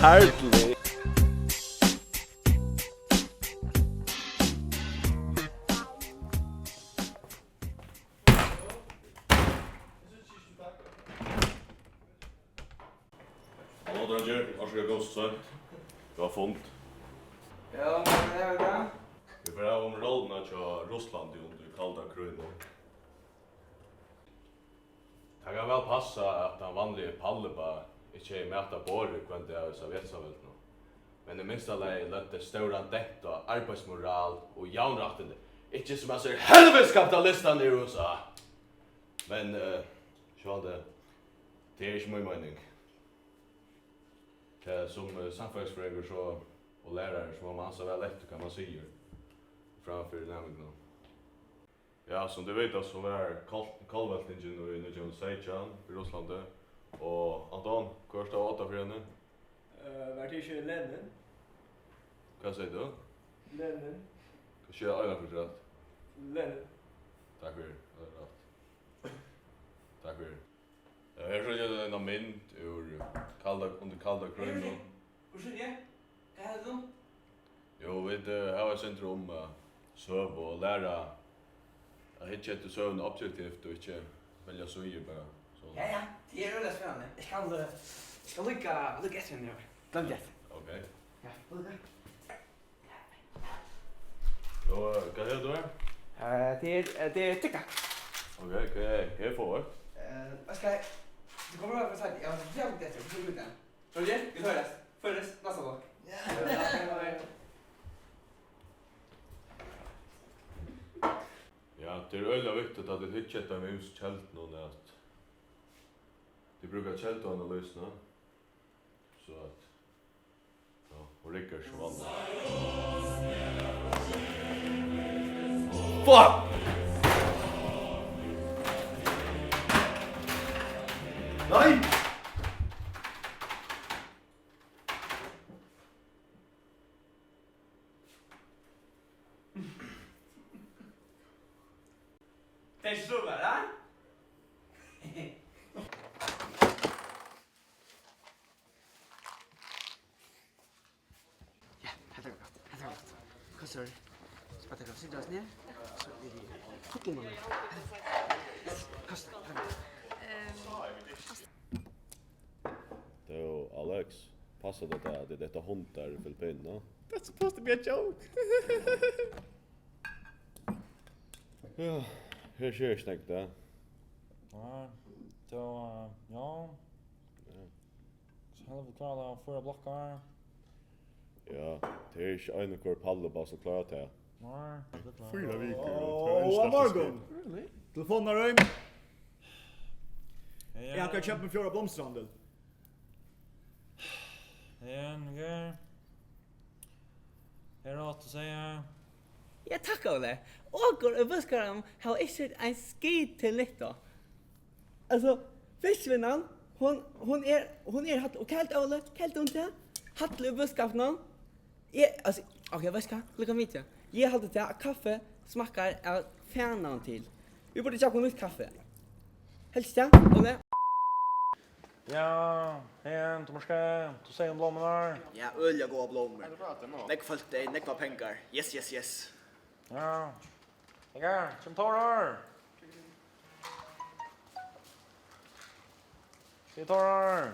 Hardly. Hallå Roger, varsågod Ghost så. Du har fått. Ja, men det är bra. Vi får ha om rollerna till Ryssland under kalda kriget. Det kan väl passa att den vanliga Palle bara inte mäta på det kvant det är Sovjetsamhället nu. Men det minsta läge lätte stora däkt och arbetsmoral och jaunrattande. Inte som man ser helvetes kapitalistan i USA. Men så det är inte min mening. Det är som samfällighetsföreningar så och lärare som man anser väl lätt kan man säga framför nämligen. Ja, som du vet så var kallvältningen i 1916 i Ryssland och Anton, hur står det åt för henne? Vart är ju Lenin? Vad säger du? Lenin. Vad ska jag göra för det? Lenin. Tack för det. Tack för det. Här så är det en mynd ur under kalda kriget. Ursäkta? Vad är det? Jo, vi har ett centrum söv och lära att hitta ett sövn objektivt och inte välja söjer bara. Ja, det är väldigt spännande. Jag ska lycka efter nu. Glöm det. Okej. Ja, lycka. Och vad är det? Det är tycka. Okej, kan jag få det? Vad ska jag... Du kommer över för att jag har jävligt efter. Du får ut den. Roger, vi hörs. Förres, nästa dag. Ja, det är öliga viktigt att det inte är med just kält någon att de brukar kältanalyserna så att ja, och Rickard så vann. Fuck! Nej! Det är så va? Ja, hade gott. Kostar. Spata kan sitta oss ner. Så är det kuckelmann. Kostar. Då Alex, passar det där det detta hundar i Filippinerna? That's supposed to be a joke. Ja, hur kör jag snäckt det? Ja, då, ja. Så hade vi klarat förra blockar. Ja, det är inte en kvar Palle bara så klarat det. Nej, det klarar. 4 veckor. Åh, morgon! Telefonen röjm. Ja, Jag kan köpa en fjärde blomsterhandel. okej. Är det att säga? Ja, tack Olle. Och buskaram har inte en skit till nytta. Alltså, fiskvinnan, hon är hatt och kallt Olle, kallt inte. Hattle buskapnan. Alltså, okej, vad ska? Lycka mitt. Jag hade det kaffe smakar av fanan till. Vi borde köpa nytt kaffe. Helst ja, Olle. Ja, du måste säga om blommorna. Ja, öl jag går blommor. Lägg fullt dig, lägg vad pengar. Yes. Ja. Ja, som torrar. Se torrar.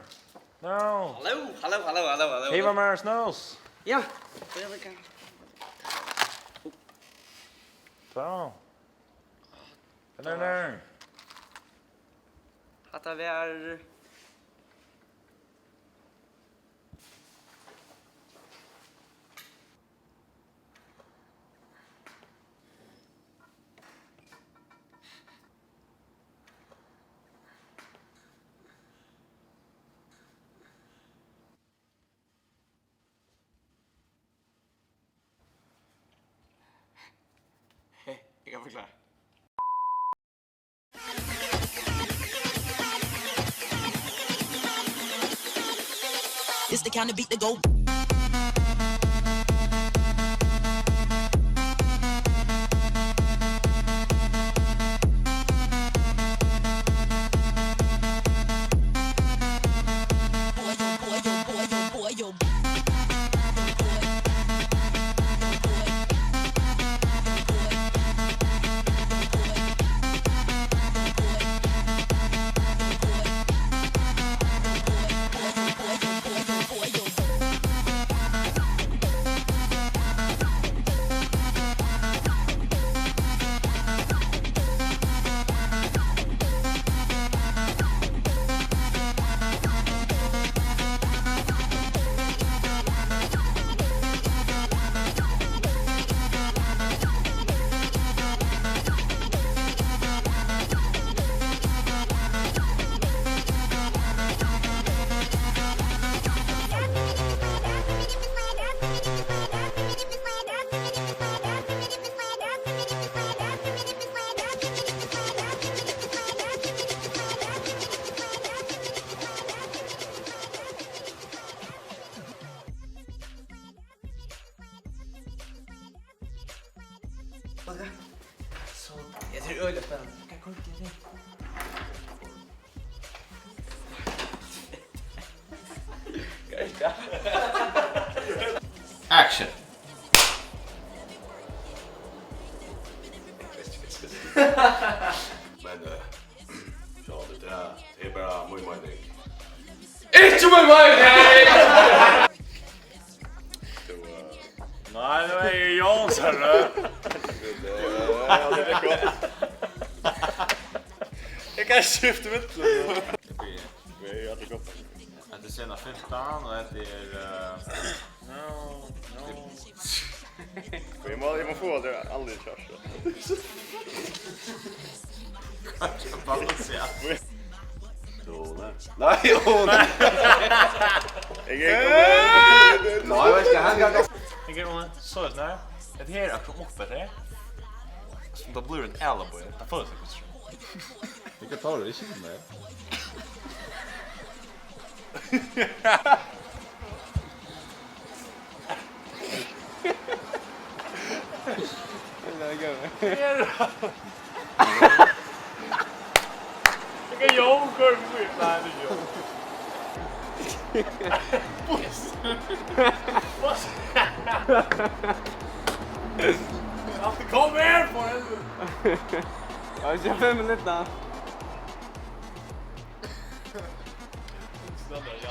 No. Hallo. Hej vad mer snös. Ja. Så. Där. Hatta vi är... Jag kan förklara. It's the kind of beat that go. Boy, yo, boy, yo, boy, yo, boy, yo. Så jag tror öl spännande. Kan komma till det. Action. Men så det är bara muy mening. Inte muy mening. Nej, det är ju Jons hörru. Ja, det är gott. Jag kan skifta mitt. Det är jätte gott. Det är sena 15 och det är... Jag må få det aldrig körs. Nej, hon. Nej, Nej, ska han gå? Jag kan så här. Det här är kom upp det. Som då blir en alibi. Det får sig kanske. Vilka tar du inte med? Det kan jag gå med. Nej, det gör. Kom här på helvete. Ja, jag 5 minuter. Stanna, ja.